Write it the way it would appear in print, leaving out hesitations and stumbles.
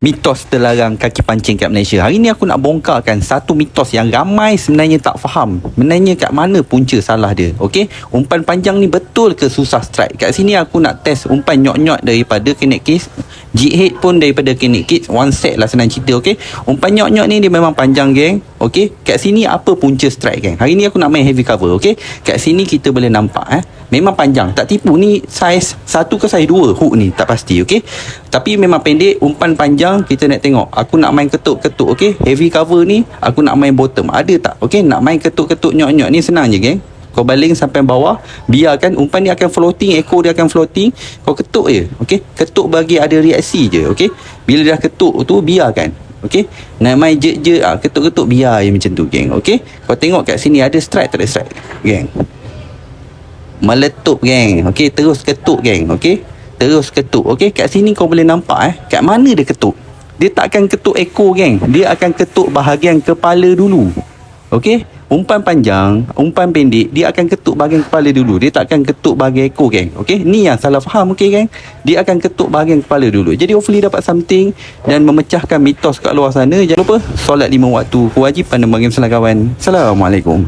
Mitos terlarang kaki pancing kat Malaysia. Hari ni aku nak bongkarkan satu mitos yang ramai sebenarnya tak faham. Sebenarnya kat mana punca salah dia. Okey, umpan panjang ni betul ke susah strike? Kat sini aku nak test umpan nyok-nyok daripada Kinetic Kids. Jig head pun daripada Kinetic Kids. One set lah senang cerita, okey. Umpan nyok-nyok ni dia memang panjang, geng. Okey, kat sini apa punca strike, geng? Hari ni aku nak main heavy cover, okey. Kat sini kita boleh nampak memang panjang. Tak tipu, ni saiz 1 ke saiz 2 hook ni, tak pasti, okey. Tapi memang pendek, umpan panjang. Kita nak tengok. Aku nak main ketuk-ketuk, okey. Heavy cover ni aku nak main bottom. Ada tak? Okey, nak main ketuk-ketuk nyok-nyok ni senang je, geng. Kau baling sampai bawah, biarkan umpan ni akan floating, ekor dia akan floating. Kau ketuk je, okey. Ketuk bagi ada reaksi je, okey. Bila dah ketuk tu, biarkan. Okey, nak main je ketuk-ketuk, biar je macam tu, geng. Okey, kau tengok kat sini ada strike tak ada strike, geng. Meletup, geng. Okey, terus ketuk, geng. Okey, terus ketuk. Okey, kat sini kau boleh nampak kat mana dia ketuk. Dia tak akan ketuk ekor, geng. Dia akan ketuk bahagian kepala dulu. Okey, umpan panjang, umpan pendek, dia akan ketuk bahagian kepala dulu. Dia tak akan ketuk bahagian ekor, geng. Okey, ni yang salah faham, okey, geng. Dia akan ketuk bahagian kepala dulu. Jadi hopefully dapat something dan memecahkan mitos kat luar sana. Jangan lupa solat 5 waktu kewajipan dan bagi kawan. Assalamualaikum.